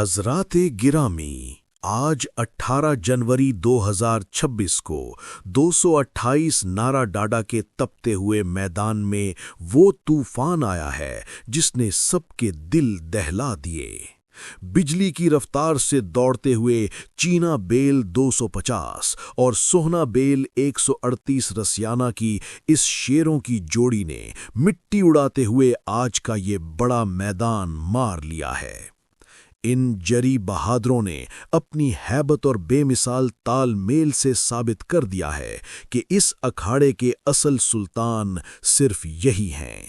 हज़रात गिरामी, आज 18 जनवरी 2026 को 228 नारा डाडा के तपते हुए मैदान में वो तूफान आया है जिसने सबके दिल दहला दिए। बिजली की रफ्तार से दौड़ते हुए चीना बेल 250 और सोहना बेल 138 रसियाना की इस शेरों की जोड़ी ने मिट्टी उड़ाते हुए आज का ये बड़ा मैदान मार लिया है। इन जरी बहादुरों ने अपनी हैबत और बेमिसाल तालमेल से साबित कर दिया है कि इस अखाड़े के असल सुल्तान सिर्फ यही हैं।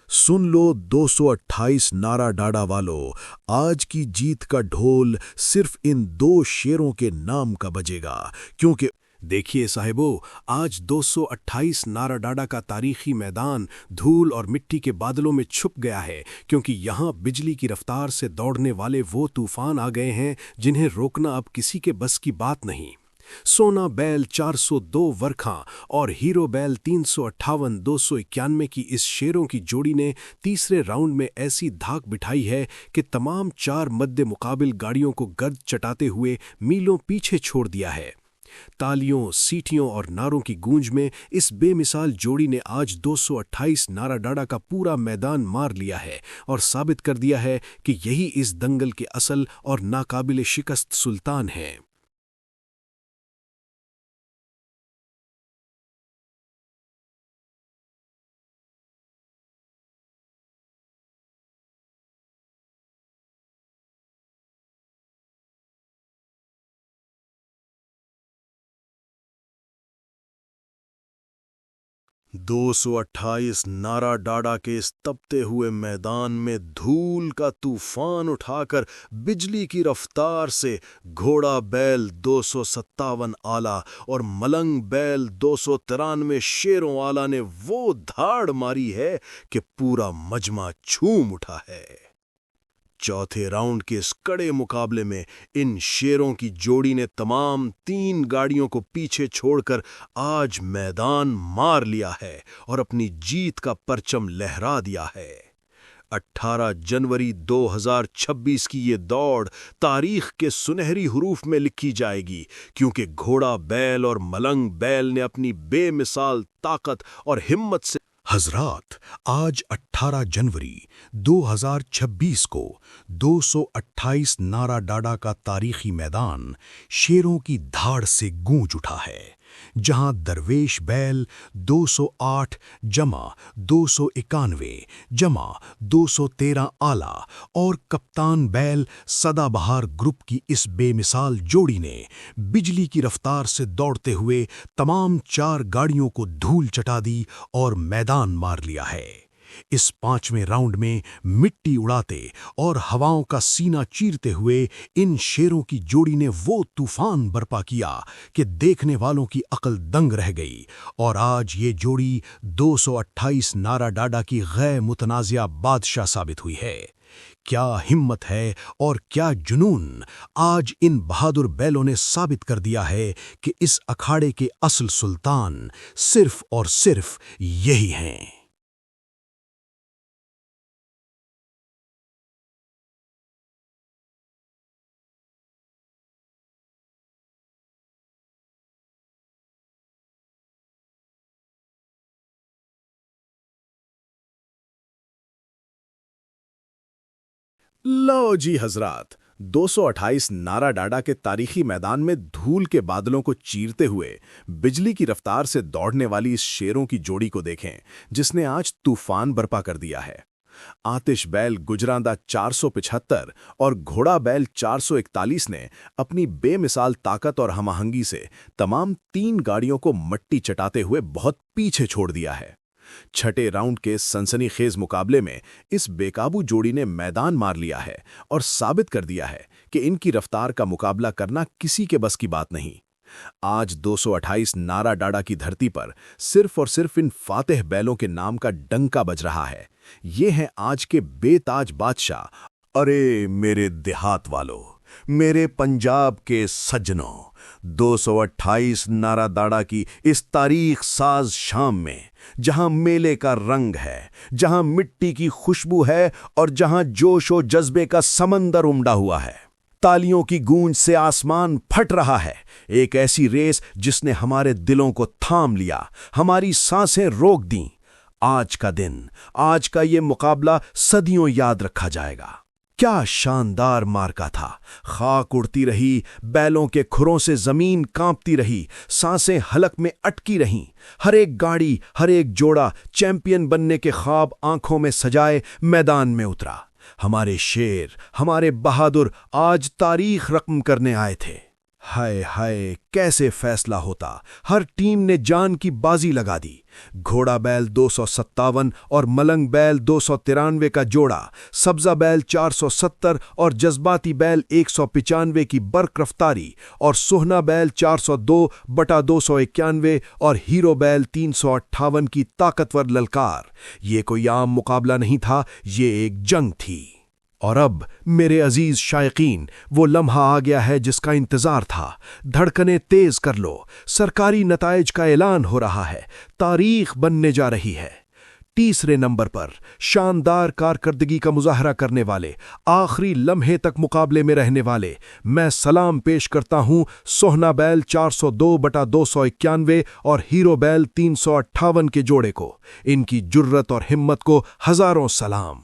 सुन लो 228 नारा डाडा वालों, आज की जीत का ढोल सिर्फ इन दो शेरों के नाम का बजेगा, क्योंकि देखिए साहिबो, आज 228 नारा डाडा का तारीखी मैदान धूल और मिट्टी के बादलों में छुप गया है, क्योंकि यहाँ बिजली की रफ्तार से दौड़ने वाले वो तूफान आ गए हैं जिन्हें रोकना अब किसी के बस की बात नहीं। सोना बैल 402 वरखा और हीरो बैल 358 291 की इस शेरों की जोड़ी ने तीसरे राउंड में ऐसी धाक बिठाई है कि तमाम चार मध्य मुकाबिल गाड़ियों को गर्द चटाते हुए मीलों पीछे छोड़ दिया है। तालियों, सीटियों और नारों की गूंज में इस बेमिसाल जोड़ी ने आज 228 नारा डाडा का पूरा मैदान मार लिया है और साबित कर दिया है कि यही इस दंगल के असल और नाकाबिले शिकस्त सुल्तान हैं। दो 228 नारा डाडा के इस तपते हुए मैदान में धूल का तूफान उठाकर बिजली की रफ्तार से घोड़ा बैल 257 आला और मलंग बैल 293 शेरों आला ने वो धाड़ मारी है कि पूरा मजमा झूम उठा है। चौथे राउंड के इस कड़े मुकाबले में इन शेरों की जोड़ी ने तमाम 3 गाड़ियों को पीछे छोड़कर आज मैदान मार लिया है और अपनी जीत का परचम लहरा दिया है। 18 जनवरी 2026 की ये दौड़ तारीख के सुनहरी हरूफ में लिखी जाएगी, क्योंकि घोड़ा बैल और मलंग बैल ने अपनी बेमिसाल ताकत और हिम्मत से हजरात, आज 18 जनवरी 2026 को 228 नारा डाडा का तारीखी मैदान शेरों की धाड़ से गूंज उठा है, जहां दरवेश बैल 208 जमा 291 जमा 213 आला और कप्तान बैल सदाबहार ग्रुप की इस बेमिसाल जोड़ी ने बिजली की रफ्तार से दौड़ते हुए तमाम 4 गाड़ियों को धूल चटा दी और मैदान मार लिया है। इस 5वें राउंड में मिट्टी उड़ाते और हवाओं का सीना चीरते हुए इन शेरों की जोड़ी ने वो तूफान बर्पा किया कि देखने वालों की अक्ल दंग रह गई और आज ये जोड़ी 228 नारा डाडा की गैर मुतनाज़िया बादशाह साबित हुई है। क्या हिम्मत है और क्या जुनून! आज इन बहादुर बैलों ने साबित कर दिया है कि इस अखाड़े के असल सुल्तान सिर्फ और सिर्फ यही हैं। लो जी हजरात, 228 नारा डाडा के तारीखी मैदान में धूल के बादलों को चीरते हुए बिजली की रफ्तार से दौड़ने वाली इस शेरों की जोड़ी को देखें, जिसने आज तूफान बर्पा कर दिया है। आतिश बैल गुजरांदा 475 और घोड़ा बैल 441 ने अपनी बेमिसाल ताकत और हमआहंगी से तमाम 3 गाड़ियों को मट्टी चटाते हुए बहुत पीछे छोड़ दिया है। छठे राउंड के सनसनीखेज मुकाबले में इस बेकाबू जोड़ी ने मैदान मार लिया है और साबित कर दिया है कि इनकी रफ्तार का मुकाबला करना किसी के बस की बात नहीं। आज 228 नारा डाडा की धरती पर सिर्फ और सिर्फ इन फातेह बैलों के नाम का डंका बज रहा है। ये हैं आज के बेताज बादशाह। अरे मेरे देहात वालों, मेरे पंजाब के सज्जनों, 228 नारा डाडा की इस तारीख साज शाम में, जहां मेले का रंग है, जहां मिट्टी की खुशबू है और जहां जोश और जज्बे का समंदर उमड़ा हुआ है, तालियों की गूंज से आसमान फट रहा है। एक ऐसी रेस जिसने हमारे दिलों को थाम लिया, हमारी सांसें रोक दी। आज का दिन, आज का ये मुकाबला सदियों याद रखा जाएगा। क्या शानदार मार्का था। खाक उड़ती रही, बैलों के खुरों से जमीन कांपती रही, सांसें हलक में अटकी रहीं। हर एक गाड़ी, हर एक जोड़ा चैंपियन बनने के ख्वाब आंखों में सजाए मैदान में उतरा। हमारे शेर, हमारे बहादुर आज तारीख रकम करने आए थे। हाय हाय, कैसे फैसला होता। हर टीम ने जान की बाजी लगा दी। घोड़ा बैल 257 और मलंग बैल 293 का जोड़ा, सब्जा बैल 470 और जज्बाती बैल 195 की बर्क रफ्तारी, और सोहना बैल 402/291 और हीरो बैल 358 की ताकतवर ललकार। ये कोई आम मुकाबला नहीं था, ये एक जंग थी। और अब मेरे अजीज शायकीन, वो लम्हा आ गया है जिसका इंतजार था। धड़कनें तेज कर लो, सरकारी नताइज का ऐलान हो रहा है, तारीख बनने जा रही है। तीसरे नंबर पर शानदार कारकर्दगी का मुजाहरा करने वाले, आखिरी लम्हे तक मुकाबले में रहने वाले, मैं सलाम पेश करता हूं सोहना बैल 402/291 और हीरो बैल 358 के जोड़े को। इनकी जुर्रत और हिम्मत को हजारों सलाम।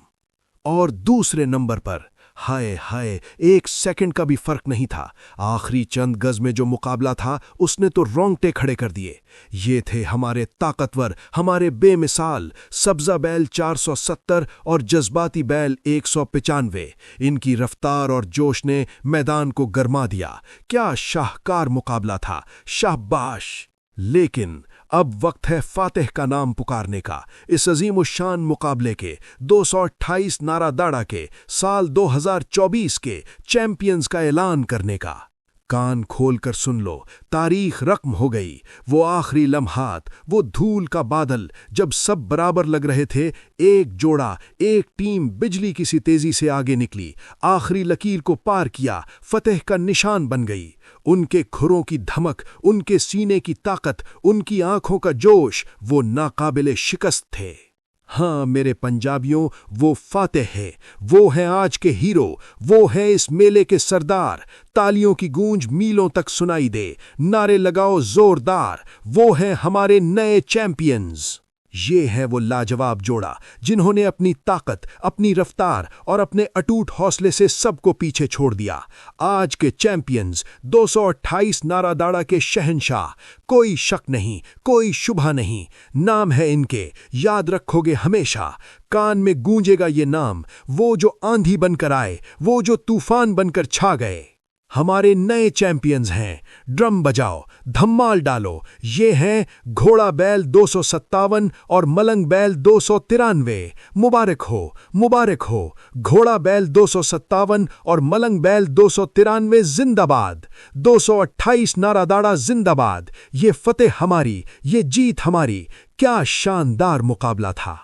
और दूसरे नंबर पर, हाय हाय, एक सेकंड का भी फर्क नहीं था। आखिरी चंद गज में जो मुकाबला था उसने तो रोंगटे खड़े कर दिए। ये थे हमारे ताकतवर, हमारे बेमिसाल सब्जा बैल 470 और जज्बाती बैल 195। इनकी रफ्तार और जोश ने मैदान को गरमा दिया। क्या शाहकार मुकाबला था, शाबाश। लेकिन अब वक्त है फातिह का नाम पुकारने का, इस अजीमुशान मुकाबले के, 228 नारा दाड़ा के, साल 2024 के चैंपियंस का ऐलान करने का। कान खोलकर सुन लो, तारीख रकम हो गई। वो आखिरी लम्हात, वो धूल का बादल, जब सब बराबर लग रहे थे, एक जोड़ा, एक टीम बिजली की सी तेजी से आगे निकली, आखिरी लकीर को पार किया, फतेह का निशान बन गई। उनके खुरों की धमक, उनके सीने की ताकत, उनकी आंखों का जोश, वो नाकाबिले शिकस्त थे। हाँ मेरे पंजाबियों, वो फातेह है, वो है आज के हीरो, वो है इस मेले के सरदार। तालियों की गूंज मीलों तक सुनाई दे, नारे लगाओ जोरदार, वो है हमारे नए चैंपियंस। ये है वो लाजवाब जोड़ा जिन्होंने अपनी ताकत, अपनी रफ्तार और अपने अटूट हौसले से सबको पीछे छोड़ दिया। आज के चैंपियंस, 228 नारा दाड़ा के शहंशाह, कोई शक नहीं, कोई शुबा नहीं। नाम है इनके, याद रखोगे हमेशा। कान में गूंजेगा ये नाम, वो जो आंधी बनकर आए, वो जो तूफान बनकर छा गए। हमारे नए चैंपियंस हैं। ड्रम बजाओ, धम्माल डालो। ये हैं घोड़ा बैल 257 और मलंग बैल 293। मुबारक हो, मुबारक हो। घोड़ा बैल 257 और मलंग बैल 293 जिंदाबाद। 228 नारा दाड़ा जिंदाबाद। ये फतेह हमारी, ये जीत हमारी। क्या शानदार मुकाबला था।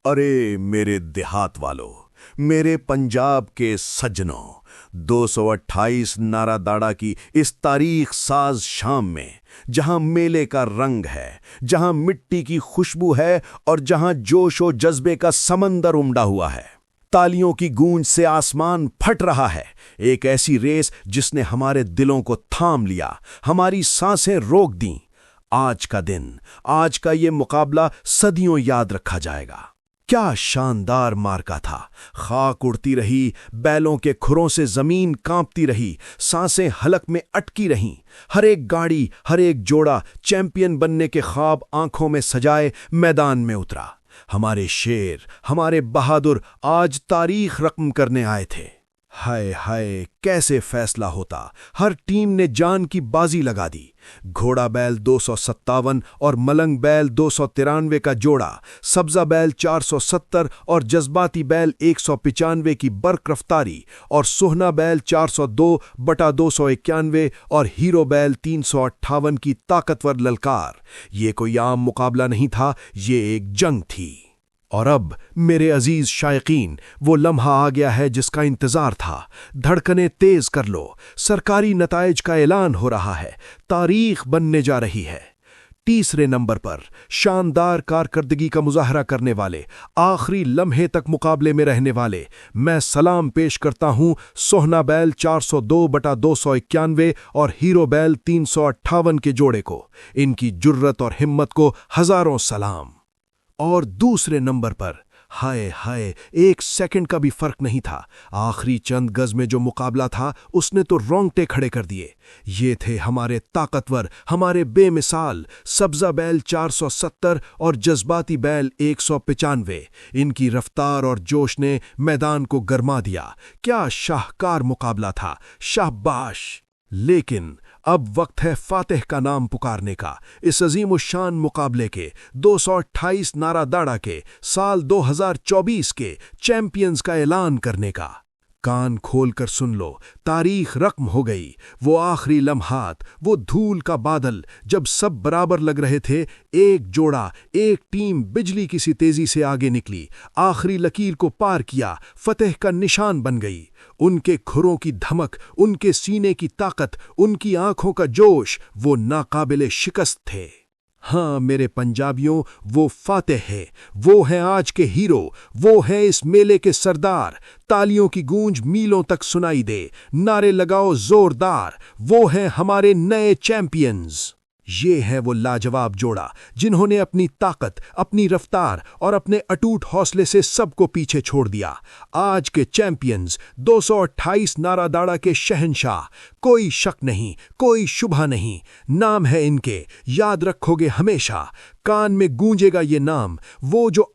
अरे मेरे देहात वालों, मेरे पंजाब के सज्जनों, 228 नारा दाड़ा की इस तारीख साज शाम में, जहां मेले का रंग है, जहां मिट्टी की खुशबू है और जहां जोश और जज्बे का समंदर उमड़ा हुआ है, तालियों की गूंज से आसमान फट रहा है। एक ऐसी रेस जिसने हमारे दिलों को थाम लिया, हमारी सांसें रोक दी। आज का दिन, आज का ये मुकाबला सदियों याद रखा जाएगा। क्या शानदार मार्का था। खाक उड़ती रही, बैलों के खुरों से जमीन कांपती रही, सांसें हलक में अटकी रहीं। हर एक गाड़ी, हर एक जोड़ा चैंपियन बनने के ख्वाब आंखों में सजाए मैदान में उतरा। हमारे शेर, हमारे बहादुर आज तारीख रकम करने आए थे। हाय हाय, कैसे फैसला होता। हर टीम ने जान की बाजी लगा दी। घोड़ा बैल 257 और मलंग बैल 293 का जोड़ा, सब्जा बैल 470 और जज्बाती बैल 195 की बर्क रफ्तारी, और सोहना बैल 402/291 और हीरो बैल 358 की ताकतवर ललकार। ये कोई आम मुकाबला नहीं था, ये एक जंग थी। और अब मेरे अजीज शायकीन, वो लम्हा आ गया है जिसका इंतजार था। धड़कनें तेज कर लो, सरकारी नताइज का ऐलान हो रहा है, तारीख बनने जा रही है। तीसरे नंबर पर शानदार कारकर्दगी का मुजाहरा करने वाले, आखिरी लम्हे तक मुकाबले में रहने वाले, मैं सलाम पेश करता हूं सोहना बैल 402/291 और हीरो बैल 358 के जोड़े को। इनकी जुर्रत और हिम्मत को हजारों सलाम। और दूसरे नंबर पर हाय हाय, 1 सेकंड का भी फर्क नहीं था। आखिरी चंद गज में जो मुकाबला था उसने तो रोंगटे खड़े कर दिए। ये थे हमारे ताकतवर, हमारे बेमिसाल सब्जा बैल 470 और जज्बाती बैल 195। इनकी रफ्तार और जोश ने मैदान को गरमा दिया। क्या शाहकार मुकाबला था, शाबाश। लेकिन अब वक्त है फातिह का नाम पुकारने का, इस अजीमुशान मुकाबले के, 228 नारा दाड़ा के, साल 2024 के चैंपियंस का ऐलान करने का। कान खोलकर सुन लो, तारीख रकम हो गई। वो आखिरी लम्हात, वो धूल का बादल, जब सब बराबर लग रहे थे, एक जोड़ा, एक टीम बिजली की सी तेजी से आगे निकली, आखिरी लकीर को पार किया, फतेह का निशान बन गई। उनके खुरों की धमक, उनके सीने की ताकत, उनकी आंखों का जोश, वो नाकाबिले शिकस्त थे। हाँ मेरे पंजाबियों, वो फातिह है, वो है आज के हीरो, वो है इस मेले के सरदार। तालियों की गूंज मीलों तक सुनाई दे, नारे लगाओ जोरदार, वो है हमारे नए चैंपियंस। ये है वो लाजवाब जोड़ा जिन्होंने अपनी ताकत, अपनी रफ्तार और अपने अटूट हौसले से सबको पीछे छोड़ दिया। आज के चैंपियंस, 228 नारा दाड़ा के शहंशाह, कोई शक नहीं, कोई शुबा नहीं। नाम है इनके, याद रखोगे हमेशा, कान में गूंजेगा ये नाम, वो जो